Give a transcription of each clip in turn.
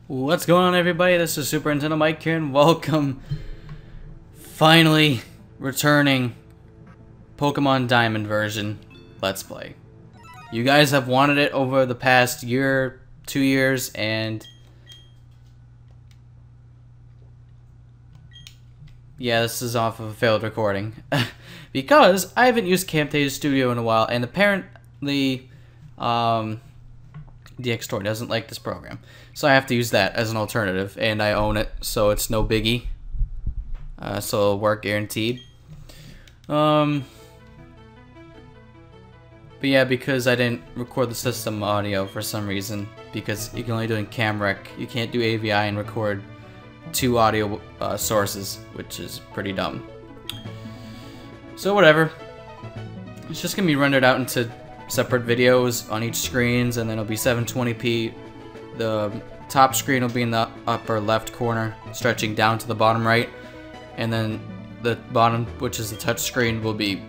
What's going on, everybody? This is Super Nintendo Mike here, and welcome, finally returning Pokemon Diamond version Let's Play. You guys have wanted it over the past year, 2 years, and yeah, this is off of a failed recording because I haven't used Camtasia Studio in a while, and apparently DX Store doesn't like this program, so I have to use that as an alternative, and I own it, so it's no biggie. So it'll work guaranteed. But yeah, because I didn't record the system audio for some reason, because you can only do it in CamRec, you can't do AVI and record two audio sources, which is pretty dumb. So whatever. It's just gonna be rendered out into separate videos on each screens, and then it'll be 720p. The top screen will be in the upper left corner, stretching down to the bottom right, and then the bottom, which is the touch screen, will be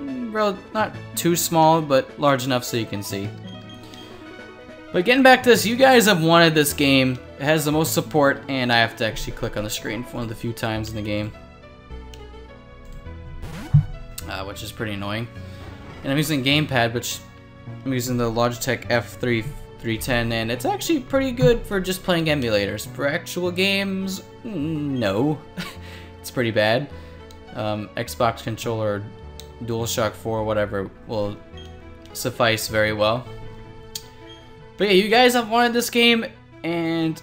not too small, but large enough so you can see. But getting back to this, you guys have wanted this game. It has the most support, and I have to actually click on the screen for one of the few times in the game, which is pretty annoying. And I'm using gamepad, which I'm using the Logitech F310, and it's actually pretty good for just playing emulators. For actual games, no. It's pretty bad. Xbox controller, DualShock 4, whatever, will suffice very well. But yeah, you guys have wanted this game, and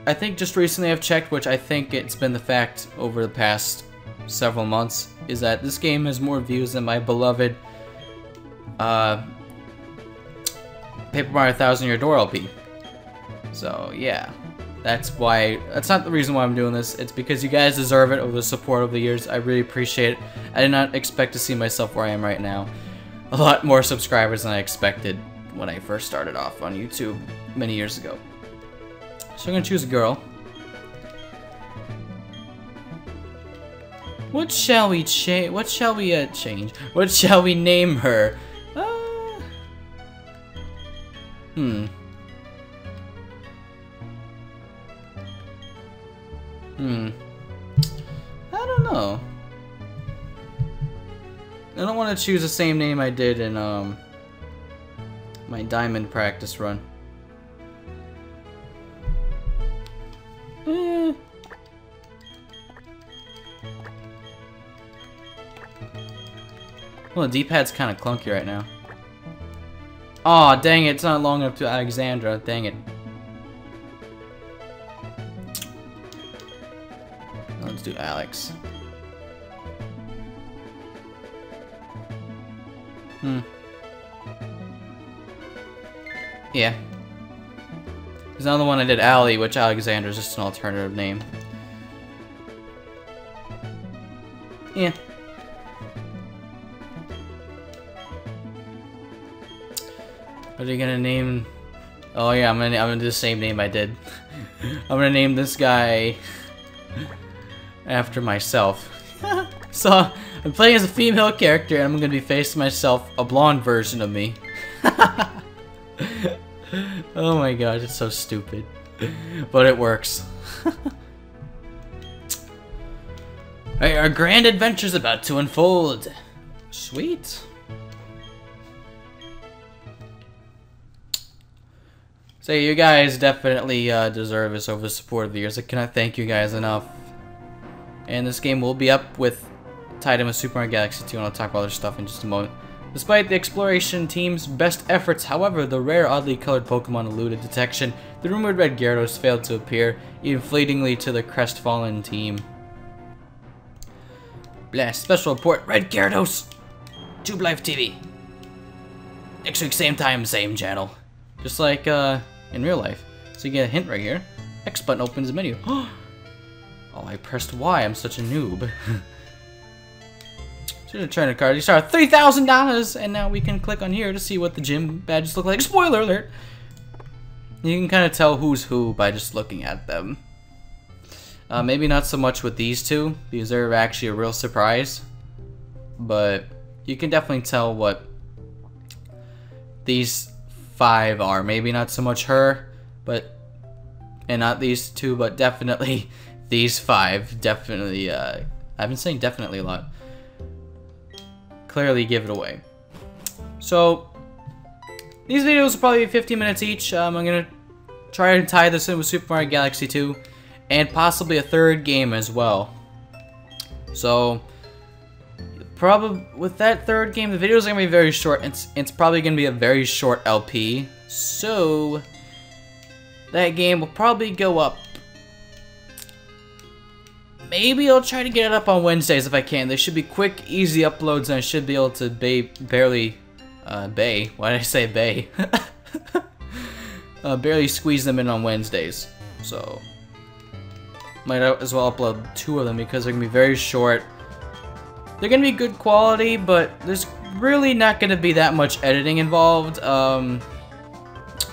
I think just recently I've checked, which I think it's been the fact over the past several months, is that this game has more views than my beloved Paper Mario 1000 Year Door LP. So yeah, that's not the reason why I'm doing this. It's because you guys deserve it over the support over the years. I really appreciate it. I did not expect to see myself where I am right now. A lot more subscribers than I expected when I first started off on YouTube many years ago. So I'm gonna choose a girl. What shall we change? What shall we change? What shall we name her? I don't know. I don't want to choose the same name I did in my diamond practice run. Well, the D-pad's kind of clunky right now. Aw, oh, dang it, it's not long enough to Alexandra, dang it. Let's do Alex. Yeah. There's another one I did Allie, which Alexandra is just an alternative name. Yeah. What are you gonna name? Oh yeah, I'm gonna do the same name I did. I'm gonna name this guy after myself. So I'm playing as a female character, and I'm gonna be facing myself, a blonde version of me. Oh my gosh, it's so stupid, but it works. Alright, our grand adventure's about to unfold. Sweet. So you guys definitely deserve this over the support of the years. I cannot thank you guys enough. And this game will be up tied in with Super Mario Galaxy 2, and I'll talk about other stuff in just a moment. Despite the exploration team's best efforts, however, the rare, oddly colored Pokemon eluded detection. The rumored Red Gyarados failed to appear, even fleetingly to the crestfallen team. Blast special report: Red Gyarados! Tube Life TV. Next week, same time, same channel. Just like in real life. So you get a hint right here. X button opens the menu. Oh, I pressed Y. I'm such a noob. Should have turned a card. You start $3,000, and now we can click on here to see what the gym badges look like. Spoiler alert! You can kind of tell who's who by just looking at them. Maybe not so much with these two, because they're actually a real surprise. But you can definitely tell what these 5 are. Maybe not so much her, but and not these two, but definitely these 5. Definitely, I've been saying definitely a lot. Clearly give it away. So, these videos will probably be 15 minutes each. I'm gonna try to tie this in with Super Mario Galaxy 2, and possibly a 3rd game as well. So, probably with that 3rd game, the videos are gonna be very short. It's probably gonna be a very short LP. So, that game will probably go up. Maybe I'll try to get it up on Wednesdays if I can. They should be quick, easy uploads, and I should be able to barely. Why did I say bay? Barely squeeze them in on Wednesdays. So, might as well upload 2 of them because they're gonna be very short. They're gonna be good quality, but there's really not gonna be that much editing involved.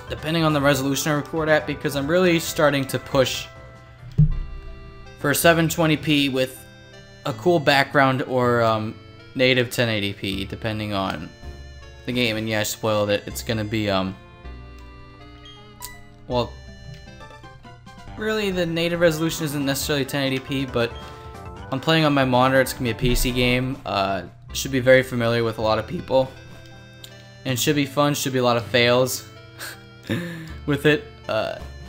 Depending on the resolution I record at, because I'm really starting to push for 720p with a cool background or native 1080p, depending on the game. And yeah, I spoiled it. It's gonna be well, really the native resolution isn't necessarily 1080p, but I'm playing on my monitor. It's gonna be a PC game. Should be very familiar with a lot of people, and should be fun. Should be a lot of fails with it.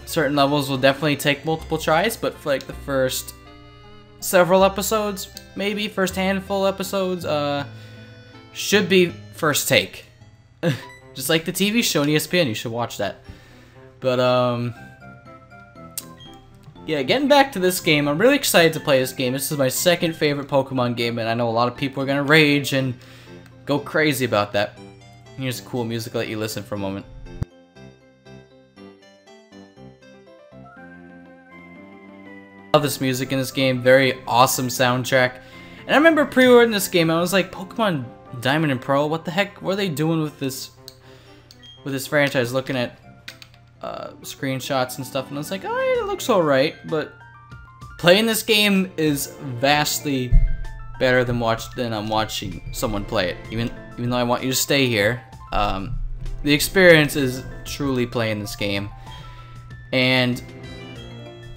Certain levels will definitely take multiple tries, but for like the first several episodes, maybe first handful episodes, should be first take. Just like the TV show on ESPN, you should watch that. But yeah, getting back to this game, I'm really excited to play this game. This is my 2nd favorite Pokemon game, and I know a lot of people are gonna rage and go crazy about that. Here's cool music. I'll let you listen for a moment. Love this music in this game. Very awesome soundtrack. And I remember pre-ordering this game, I was like, Pokemon Diamond and Pearl, what the heck? What are they doing with this franchise? Looking at screenshots and stuff, and I was like, oh, it looks alright, but playing this game is vastly better than I'm watching someone play it. Even though I want you to stay here, the experience is truly playing this game. And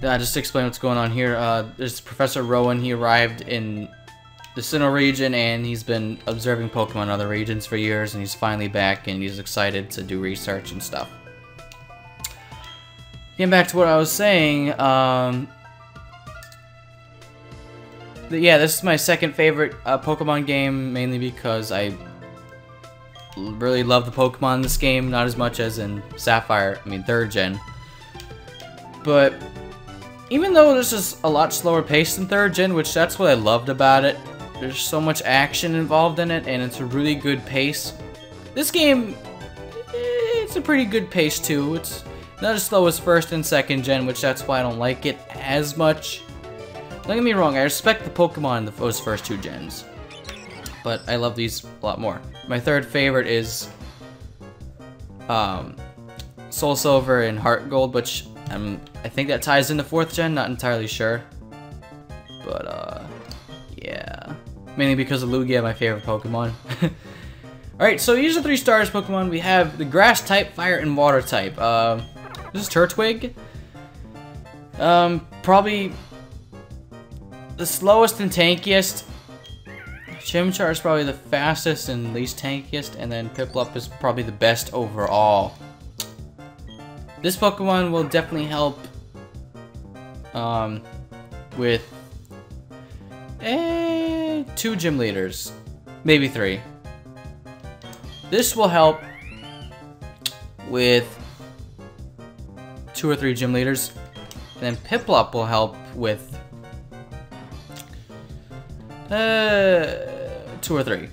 just to explain what's going on here, there's Professor Rowan. He arrived in the Sinnoh region, and he's been observing Pokemon in other regions for years, and he's finally back, and he's excited to do research and stuff. Getting back to what I was saying, yeah, this is my 2nd favorite Pokemon game, mainly because I really love the Pokemon in this game, not as much as in Sapphire, 3rd gen. But even though this is a lot slower paced than 3rd gen, which that's what I loved about it, there's so much action involved in it, and it's a really good pace. This game, it's a pretty good pace too. It's not as slow as 1st and 2nd gen, which that's why I don't like it as much. Don't get me wrong, I respect the Pokemon in those first 2 gens, but I love these a lot more. My 3rd favorite is Soul Silver and Heart Gold, which I think that ties into 4th gen, not entirely sure. But yeah, mainly because of Lugia, my favorite Pokemon. Alright, so these are 3 stars Pokemon. We have the Grass type, Fire, and Water type. This is Turtwig. Probably the slowest and tankiest. Chimchar is probably the fastest and least tankiest, and then Piplup is probably the best overall. This Pokemon will definitely help with 2 gym leaders, maybe 3. This will help with 2 or 3 gym leaders, and then Piplup will help with 2 or 3.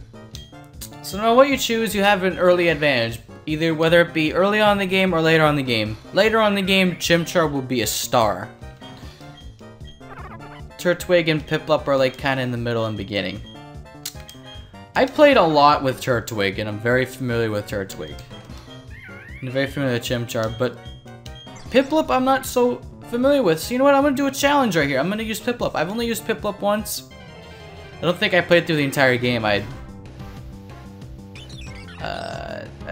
So no matter what you choose, you have an early advantage, either whether it be early on in the game or later on in the game. Later on in the game, Chimchar will be a star. Turtwig and Piplup are like kind of in the middle and beginning. I played a lot with Turtwig, and I'm very familiar with Turtwig. I'm very familiar with Chimchar, but Piplup I'm not so familiar with. So you know what? I'm going to do a challenge right here. I'm going to use Piplup. I've only used Piplup once. I don't think I played through the entire game. I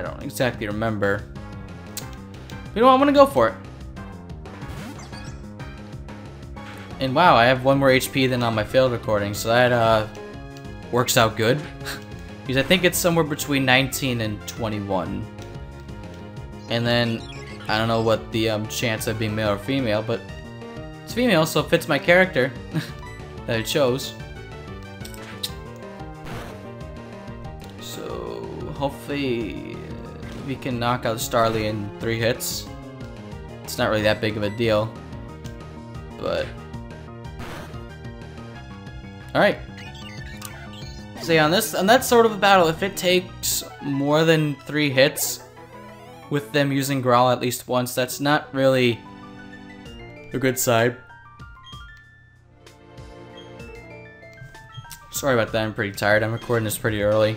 don't exactly remember. But you know what? I'm going to go for it. And wow, I have 1 more HP than on my failed recording, so that works out good. Because I think it's somewhere between 19 and 21. And then, I don't know what the chance of being male or female, but it's female, so it fits my character that I chose. So, hopefully we can knock out Starly in 3 hits. It's not really that big of a deal, but... Alright. See, on that sort of a battle, if it takes more than 3 hits with them using Growl at least once, that's not really a good side. Sorry about that, I'm pretty tired. I'm recording this pretty early.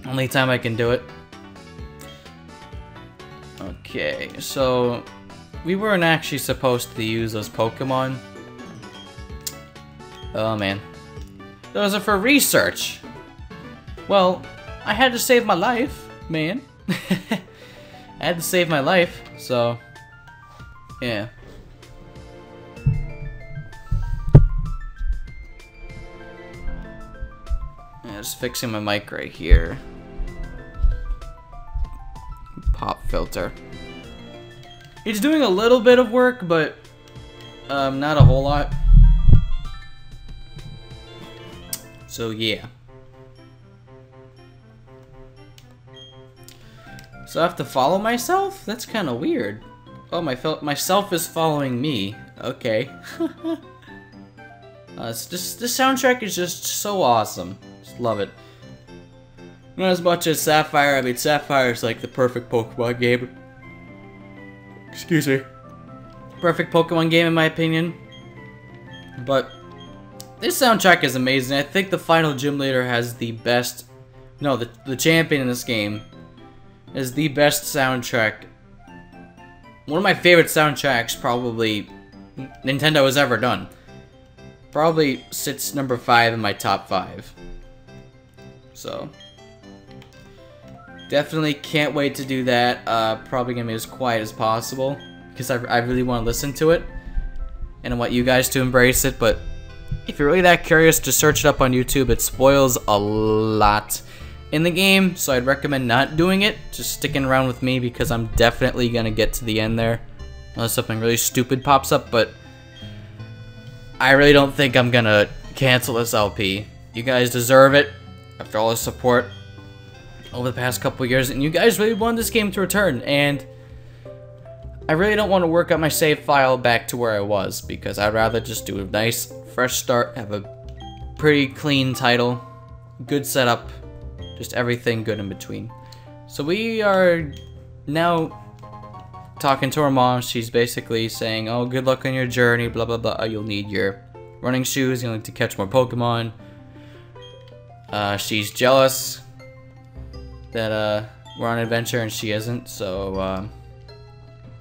Only time I can do it. Okay, so we weren't actually supposed to use those Pokémon. Oh man. Those are for research. Well, I had to save my life, man. I had to save my life, so yeah. Just fixing my mic right here. Pop filter. It's doing a little bit of work, but not a whole lot. So yeah. So I have to follow myself? That's kind of weird. Oh, myself is following me. Okay. It's just, this soundtrack is just so awesome. Just love it. Not as much as Sapphire. I mean, Sapphire is like the perfect Pokemon game. Excuse me. Perfect Pokemon game in my opinion. But this soundtrack is amazing. I think the final gym leader has the best... No, the champion in this game is the best soundtrack. One of my favorite soundtracks probably Nintendo has ever done. Probably sits number 5 in my top 5. So definitely can't wait to do that. Probably gonna be as quiet as possible because I really want to listen to it and I want you guys to embrace it. But if you're really that curious, just search it up on YouTube. It spoils a lot in the game, so I'd recommend not doing it. Just sticking around with me because I'm definitely gonna get to the end there, unless something really stupid pops up. But I really don't think I'm gonna cancel this LP. You guys deserve it after all the support over the past couple years, and you guys really wanted this game to return, and I really don't want to work up my save file back to where I was, because I'd rather just do a nice fresh start, have a pretty clean title, good setup, just everything good in between. So we are now talking to her mom. She's basically saying, oh, good luck on your journey, blah blah blah, you'll need your running shoes, you'll need to catch more Pokemon. She's jealous that we're on an adventure and she isn't, so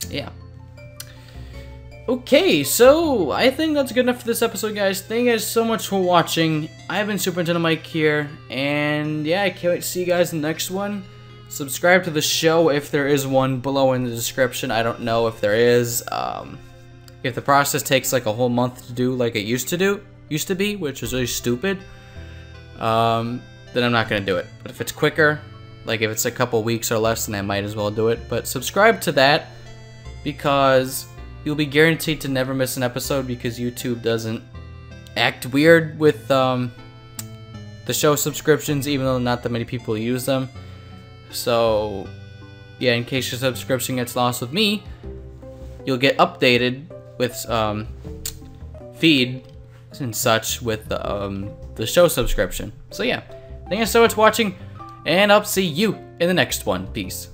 yeah. Okay, so I think that's good enough for this episode, guys. Thank you guys so much for watching. I've been Superintendent Mike here, and yeah, I can't wait to see you guys in the next one. Subscribe to the show if there is one below in the description. I don't know if there is. If the process takes like a whole month to do like it used to be, which is really stupid, then I'm not gonna do it. But if it's quicker, like if it's a couple weeks or less, then I might as well do it. But subscribe to that, because you'll be guaranteed to never miss an episode, because YouTube doesn't act weird with the show subscriptions, even though not that many people use them. So yeah, in case your subscription gets lost with me, you'll get updated with feed and such with the show subscription. So yeah, thank you so much for watching, and I'll see you in the next one. Peace.